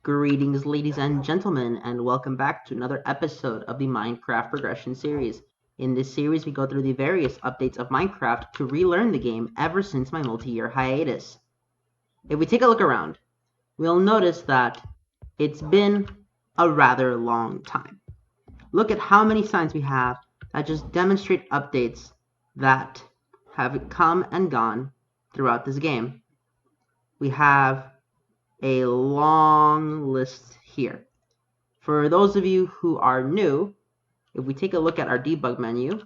Greetings, ladies and gentlemen, and welcome back to another episode of the Minecraft Progression series. In this series, we go through the various updates of Minecraft to relearn the game ever since my multi-year hiatus. If we take a look around, we'll notice that it's been a rather long time. Look at how many signs we have that just demonstrate updates that have come and gone throughout this game. We have a long list here. For those of you who are new, if we take a look at our debug menu,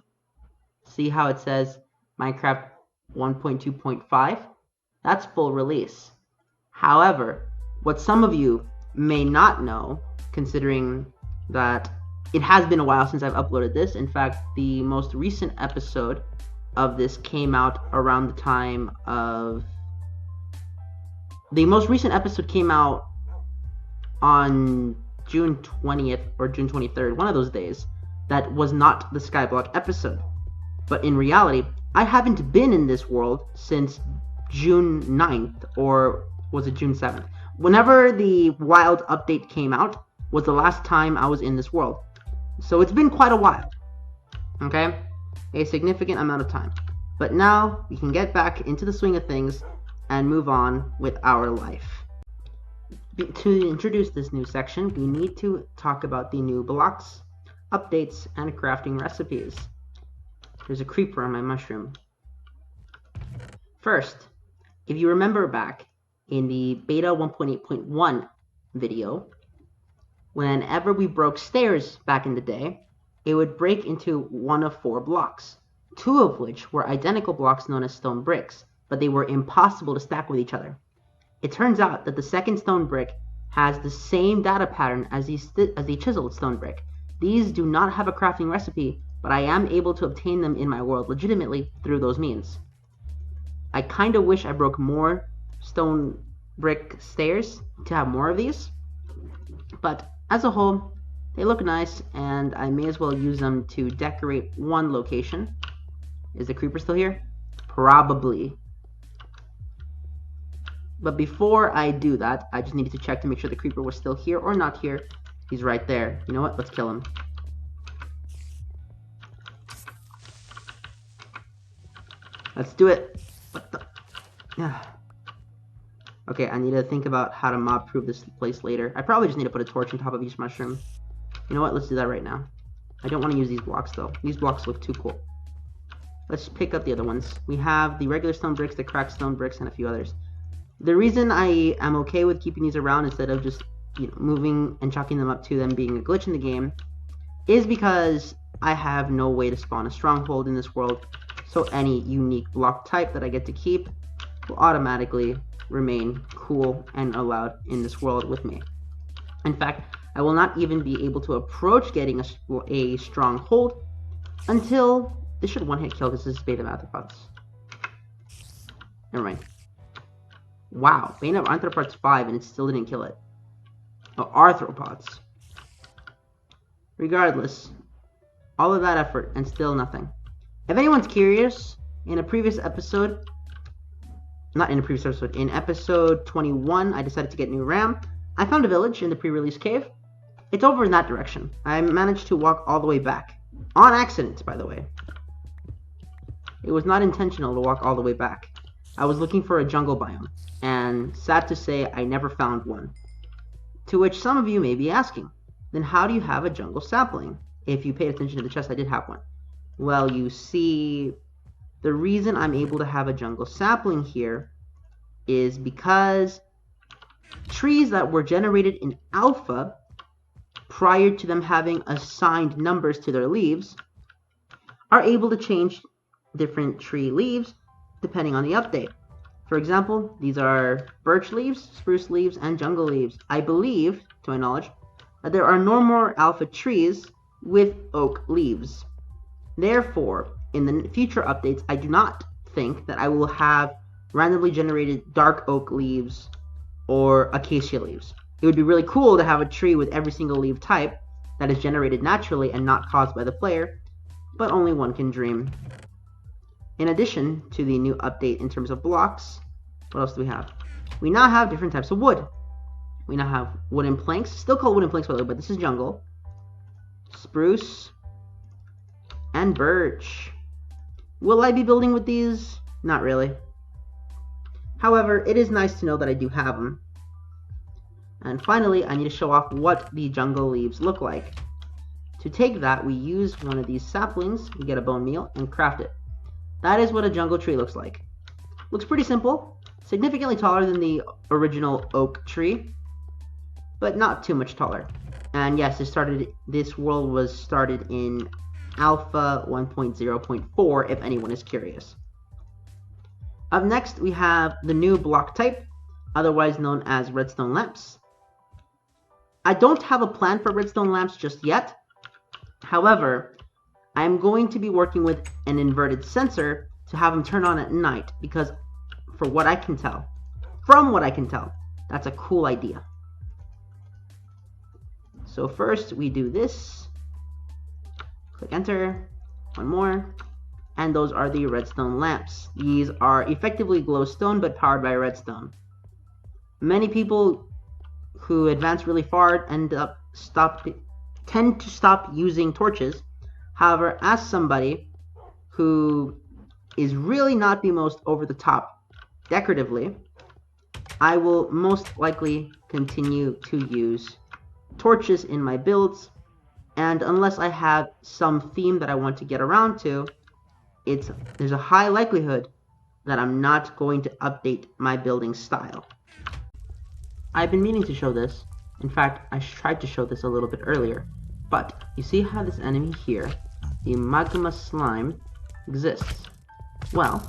see how it says Minecraft 1.2.5? That's full release. However, what some of you may not know, considering that it has been a while since I've uploaded this, in fact, the most recent episode of this came out around the time of the most recent episode came out on June 20th or June 23rd, one of those days. That was not the Skyblock episode. But in reality, I haven't been in this world since June 9th, or was it June 7th? Whenever the Wild update came out was the last time I was in this world. So it's been quite a while. Okay? A significant amount of time. But now we can get back into the swing of things and move on with our life. To introduce this new section, we need to talk about the new blocks, updates, and crafting recipes. There's a creeper on my mushroom. First, if you remember back in the beta 1.8.1 video, whenever we broke stairs back in the day, it would break into one of 4 blocks, 2 of which were identical blocks known as stone bricks, but they were impossible to stack with each other. It turns out that the second stone brick has the same data pattern as the chiseled stone brick. These do not have a crafting recipe, but I am able to obtain them in my world legitimately through those means. I kinda wish I broke more stone brick stairs to have more of these, but as a whole, they look nice, and I may as well use them to decorate one location. Is the creeper still here? Probably. But before I do that, I just needed to check to make sure the creeper was still here or not here. He's right there. You know what? Let's kill him. Let's do it. What the? Yeah. Okay, I need to think about how to mob-proof this place later. I probably just need to put a torch on top of each mushroom. You know what? Let's do that right now. I don't want to use these blocks, though. These blocks look too cool. Let's pick up the other ones. We have the regular stone bricks, the cracked stone bricks, and a few others. The reason I am okay with keeping these around instead of just moving and chalking them up to them being a glitch in the game is because I have no way to spawn a stronghold in this world, so any unique block type that I get to keep will automatically remain cool and allowed in this world with me. In fact, I will not even be able to approach getting a stronghold until this should one-hit kill because this is beta arthropods. Never mind. Wow, Bane of Arthropods 5 and it still didn't kill it. Oh, arthropods. Regardless, all of that effort and still nothing. If anyone's curious, in episode 21, I decided to get new RAM. I found a village in the pre-release cave. It's over in that direction. I managed to walk all the way back. On accident, by the way. It was not intentional to walk all the way back. I was looking for a jungle biome, and sad to say, I never found one. To which some of you may be asking, then how do you have a jungle sapling? If you paid attention to the chest, I did have one. Well, you see, the reason I'm able to have a jungle sapling here is because trees that were generated in alpha, prior to them having assigned numbers to their leaves, are able to change different tree leaves depending on the update. For example, these are birch leaves, spruce leaves, and jungle leaves. I believe, to my knowledge, that there are no more alpha trees with oak leaves. Therefore, in the future updates, I do not think that I will have randomly generated dark oak leaves or acacia leaves. It would be really cool to have a tree with every single leaf type that is generated naturally and not caused by the player, but only one can dream. In addition to the new update in terms of blocks, what else do we have? We now have different types of wood. We now have wooden planks, still called wooden planks by the way, but this is jungle. Spruce and birch. Will I be building with these? Not really. However, it is nice to know that I do have them. And finally, I need to show off what the jungle leaves look like. To take that, we use one of these saplings, we get a bone meal, and craft it. That is what a jungle tree looks like. Looks pretty simple, significantly taller than the original oak tree, but not too much taller. And yes, this world was started in Alpha 1.0.4 if anyone is curious. Up next, we have the new block type, otherwise known as redstone lamps. I don't have a plan for redstone lamps just yet. However, I'm going to be working with an inverted sensor to have them turn on at night because from what I can tell, that's a cool idea. So first we do this, click enter, one more, and those are the redstone lamps. These are effectively glowstone but powered by redstone. Many people who advance really far tend to stop using torches. However, as somebody who is really not the most over the top decoratively, I will most likely continue to use torches in my builds, and unless I have some theme that I want to get around to, there's a high likelihood that I'm not going to update my building style. I've been meaning to show this. In fact, I tried to show this a little bit earlier, but you see how this enemy here, the Magma slime, exists? Well,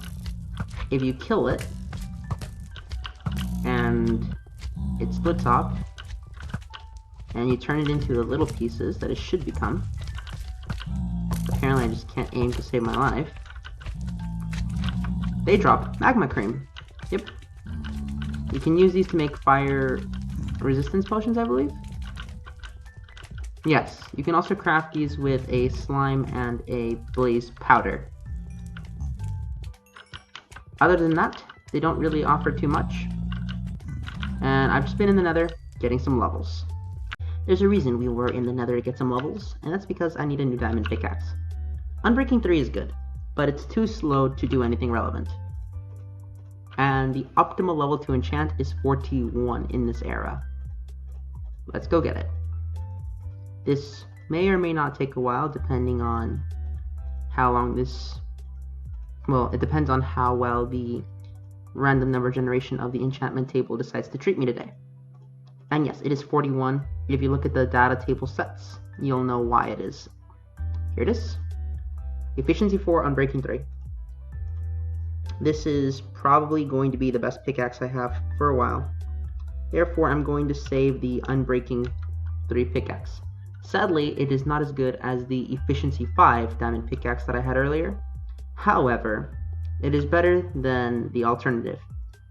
if you kill it and it splits off and you turn it into the little pieces that it should become, apparently I just can't aim to save my life, they drop magma cream. Yep. You can use these to make fire resistance potions, I believe. Yes, you can also craft these with a slime and a blaze powder. Other than that, they don't really offer too much. And I've just been in the nether getting some levels. There's a reason we were in the nether to get some levels, and that's because I need a new diamond pickaxe. Unbreaking 3 is good, but it's too slow to do anything relevant. And the optimal level to enchant is 41 in this era. Let's go get it. This may or may not take a while depending on how long this... Well, it depends on how well the random number generation of the enchantment table decides to treat me today. And yes, it is 41. If you look at the data table sets, you'll know why it is. Here it is. Efficiency 4, Unbreaking 3. This is probably going to be the best pickaxe I have for a while. Therefore, I'm going to save the Unbreaking 3 pickaxe. Sadly, it is not as good as the Efficiency 5 diamond pickaxe that I had earlier. However, it is better than the alternative.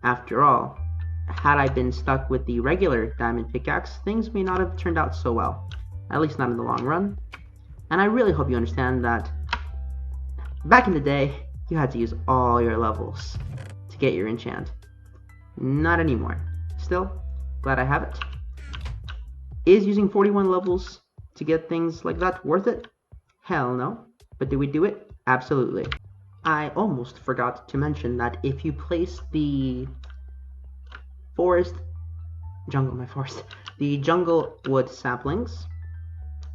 After all, had I been stuck with the regular diamond pickaxe, things may not have turned out so well. At least not in the long run. And I really hope you understand that back in the day, you had to use all your levels to get your enchant. Not anymore. Still, glad I have it. Is using 41 levels to get things like that worth it? Hell no. But do we do it? Absolutely. I almost forgot to mention that if you place the the jungle wood saplings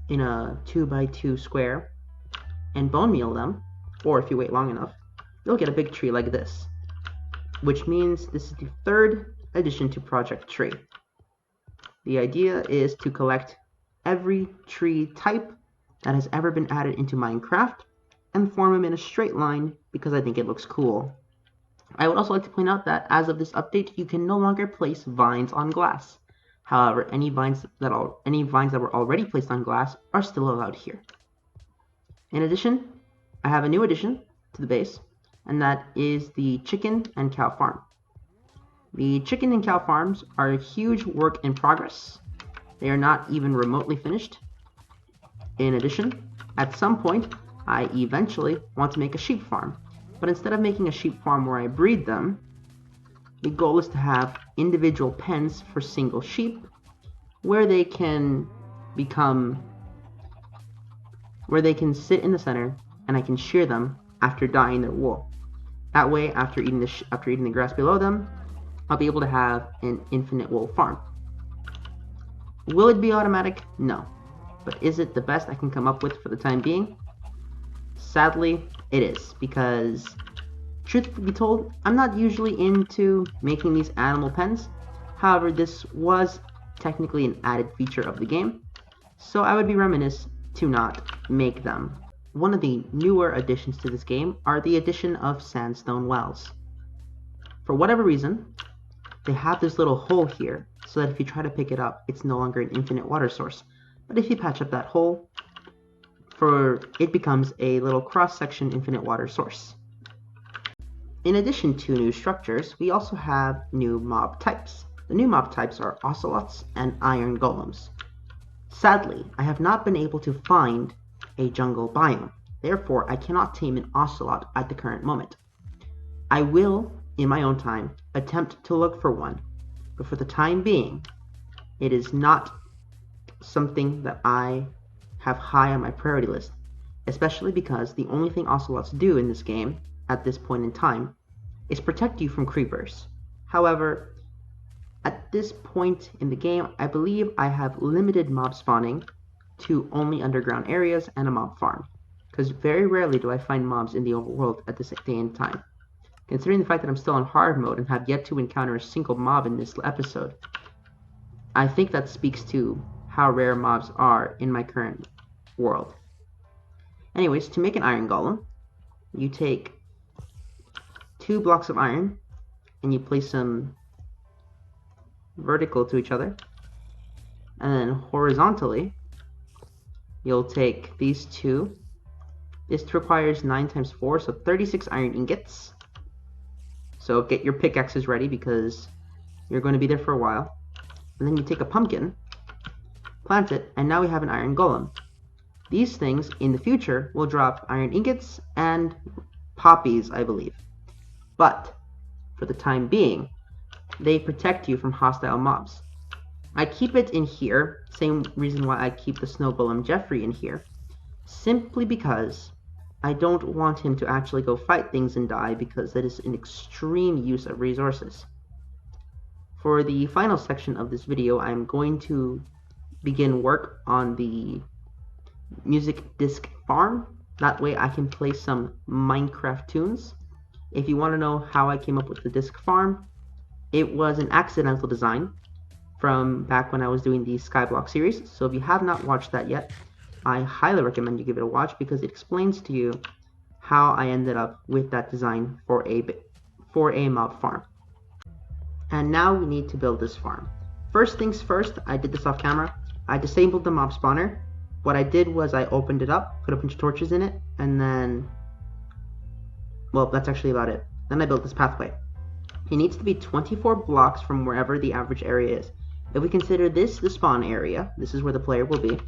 in a 2x2 square and bone meal them, or if you wait long enough, you'll get a big tree like this, which means this is the third addition to Project Tree. The idea is to collect every tree type that has ever been added into Minecraft and form them in a straight line because I think it looks cool. I would also like to point out that as of this update, you can no longer place vines on glass. However, any vines that were already placed on glass are still allowed here. In addition, I have a new addition to the base, and that is the chicken and cow farm. The chicken and cow farms are a huge work in progress. They are not even remotely finished. In addition, at some point, I eventually want to make a sheep farm. But instead of making a sheep farm where I breed them, the goal is to have individual pens for single sheep where they can sit in the center, and I can shear them after dyeing their wool. That way, after eating the grass below them, I'll be able to have an infinite wool farm. Will it be automatic? No. But is it the best I can come up with for the time being? Sadly, it is, because truth be told, I'm not usually into making these animal pens. However, this was technically an added feature of the game, so I would be remiss to not make them. One of the newer additions to this game are the addition of Sandstone Wells. For whatever reason, they have this little hole here, so that if you try to pick it up, it's no longer an infinite water source. But if you patch up that hole, it becomes a little cross-section infinite water source. In addition to new structures, we also have new mob types. The new mob types are ocelots and iron golems. Sadly, I have not been able to find a jungle biome. Therefore, I cannot tame an ocelot at the current moment. I will, in my own time, attempt to look for one, but for the time being, it is not something that I have high on my priority list, especially because the only thing ocelots do in this game, at this point in time, is protect you from creepers. However, at this point in the game, I believe I have limited mob spawning to only underground areas and a mob farm, because very rarely do I find mobs in the overworld at this day and time. Considering the fact that I'm still on hard mode and have yet to encounter a single mob in this episode, I think that speaks to how rare mobs are in my current world. Anyways, to make an iron golem, you take 2 blocks of iron and you place them vertical to each other, and then horizontally you'll take these 2. This requires 9 times 4, so 36 iron ingots. So get your pickaxes ready because you're going to be there for a while. And then you take a pumpkin, plant it, and now we have an iron golem. These things in the future will drop iron ingots and poppies, I believe. But for the time being, they protect you from hostile mobs. I keep it in here, same reason why I keep the snow golem Jeffrey in here, simply because I don't want him to actually go fight things and die, because that is an extreme use of resources. For the final section of this video, I'm going to begin work on the music disc farm. That way I can play some Minecraft tunes. If you want to know how I came up with the disc farm, it was an accidental design from back when I was doing the Skyblock series. So if you have not watched that yet, I highly recommend you give it a watch, because it explains to you how I ended up with that design for a mob farm. And now we need to build this farm. First things first, I did this off camera. I disabled the mob spawner. What I did was I opened it up, put a bunch of torches in it, and then, well, that's actually about it. Then I built this pathway. It needs to be 24 blocks from wherever the average area is. If we consider this the spawn area, this is where the player will be,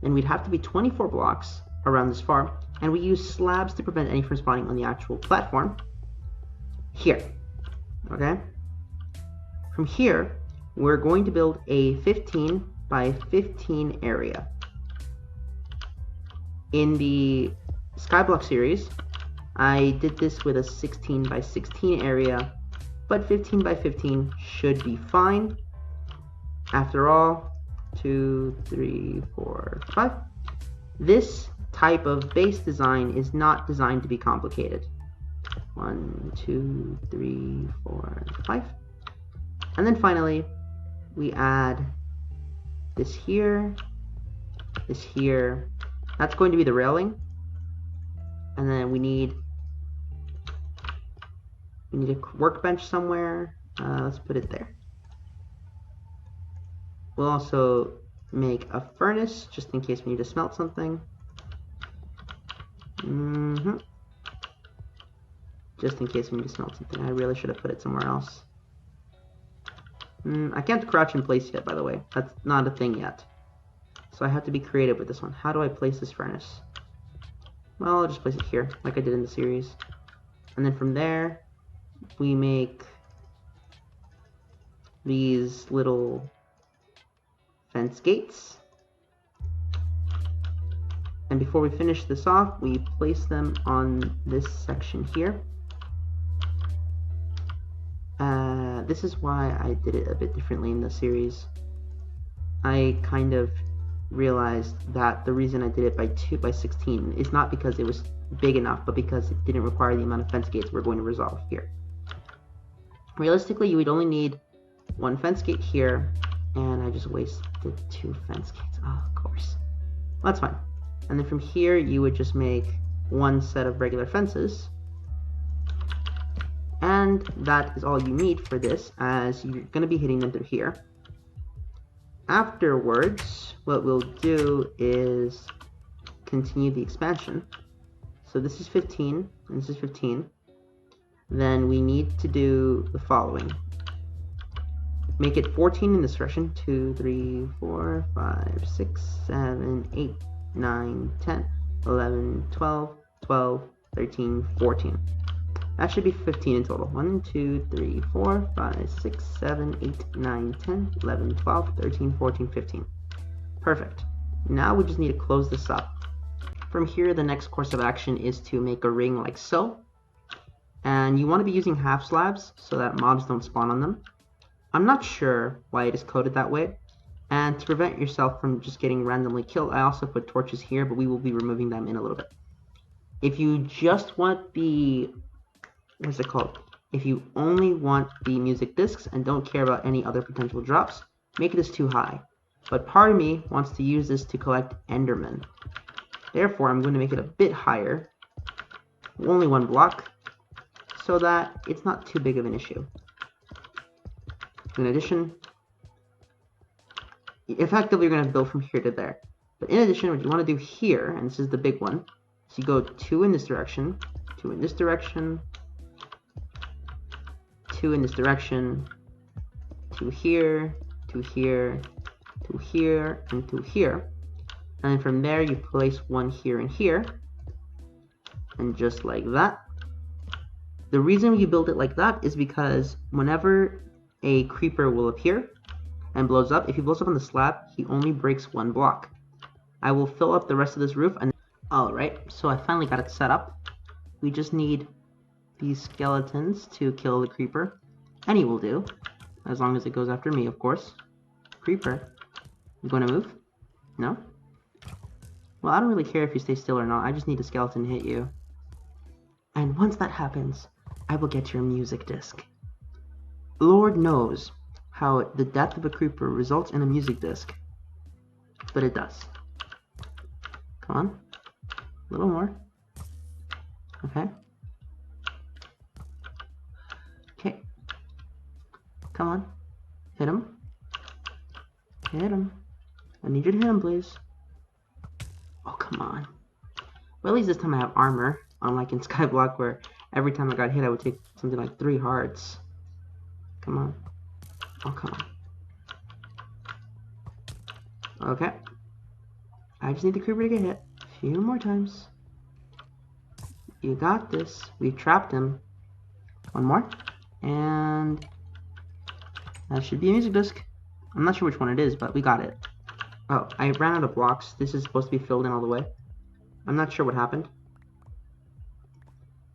then we'd have to be 24 blocks around this farm, and we use slabs to prevent any from spawning on the actual platform here. Okay? From here, we're going to build a 15 by 15 area. In the Skyblock series, I did this with a 16 by 16 area, but 15 by 15 should be fine. After all, 2, 3, 4, 5. This type of base design is not designed to be complicated. 1, 2, 3, 4, 5. And then finally, we add this here, this here. That's going to be the railing. And then we need a workbench somewhere. Let's put it there. We'll also make a furnace just in case we need to smelt something. Just in case we need to smelt something. I really should have put it somewhere else. I can't crouch in place yet, by the way. That's not a thing yet. So I have to be creative with this one. How do I place this furnace? Well, I'll just place it here, like I did in the series. And then from there, we make these little fence gates. And before we finish this off, we place them on this section here. This is why I did it a bit differently in the series. I kind of realized that the reason I did it by 16 is not because it was big enough, but because it didn't require the amount of fence gates we're going to resolve here. Realistically, you would only need one fence gate here, and I just wasted 2 fence gates. Oh, of course. Well, that's fine. And then from here, you would just make 1 set of regular fences. And that is all you need for this, as you're going to be hitting them through here. Afterwards, what we'll do is continue the expansion. So this is 15, and this is 15. Then we need to do the following. Make it 14 in this direction. 2, 3, 4, 5, 6, 7, 8, 9, 10, 11, 12, 12, 13, 14. That should be 15 in total. 1, 2, 3, 4, 5, 6, 7, 8, 9, 10, 11, 12, 13, 14, 15. Perfect. Now we just need to close this up. From here, the next course of action is to make a ring like so. And you want to be using half slabs so that mobs don't spawn on them. I'm not sure why it is coded that way. And to prevent yourself from just getting randomly killed, I also put torches here, but we will be removing them in a little bit. If you just want the... what's it called? If you only want the music discs and don't care about any other potential drops, make this too high. But part of me wants to use this to collect Endermen. Therefore, I'm going to make it a bit higher, only 1 block, so that it's not too big of an issue. In addition, effectively you're going to build from here to there. But in addition, what you want to do here, and this is the big one, is you go 2 in this direction, 2 in this direction, 2 in this direction, 2 here, 2 here, 2 here, and 2 here. And then from there you place 1 here and here, and just like that. The reason you build it like that is because whenever a creeper will appear and blows up, if he blows up on the slab, he only breaks 1 block. I will fill up the rest of this roof, and alright, so I finally got it set up. We just need these skeletons to kill the creeper. Any will do, as long as it goes after me, of course. Creeper, you gonna move? No? Well, I don't really care if you stay still or not, I just need a skeleton to hit you. And once that happens, I will get your music disc. Lord knows how the death of a creeper results in a music disc, but it does. Come on, a little more. Okay. Okay. Come on, hit him. Hit him. I need you to hit him, please. Oh, come on. Well, at least this time I have armor, unlike in Skyblock where every time I got hit I would take something like 3 hearts. Come on. Oh, come on. Okay. I just need the creeper to get hit a few more times. You got this. We trapped him. 1 more. And that should be a music disc. I'm not sure which one it is, but we got it. Oh, I ran out of blocks. This is supposed to be filled in all the way. I'm not sure what happened.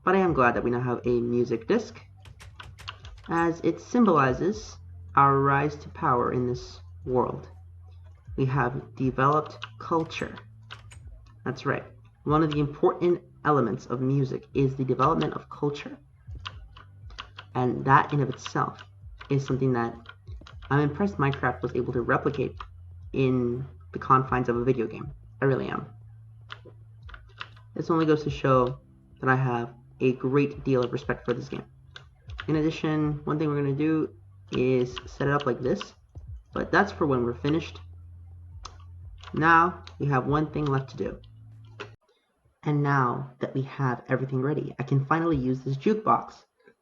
But I am glad that we now have a music disc, as it symbolizes our rise to power in this world. We have developed culture. That's right. One of the important elements of music is the development of culture. And that in of itself is something that I'm impressed Minecraft was able to replicate in the confines of a video game. I really am. This only goes to show that I have a great deal of respect for this game. In addition, one thing we're going to do is set it up like this, but that's for when we're finished. Now we have one thing left to do. And now that we have everything ready, I can finally use this jukebox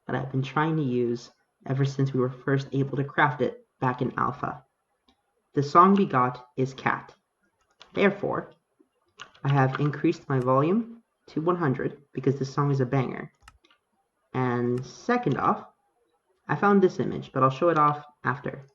that I've been trying to use ever since we were first able to craft it back in alpha. The song we got is Cat. Therefore, I have increased my volume to 100 because this song is a banger. And second off, I found this image, but I'll show it off after.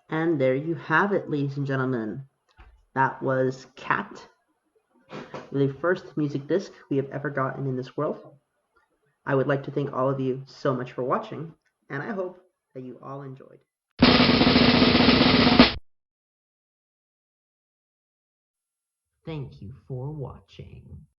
And there you have it, ladies and gentlemen. That was Cat, the first music disc we have ever gotten in this world. I would like to thank all of you so much for watching, and I hope that you all enjoyed. Thank you for watching.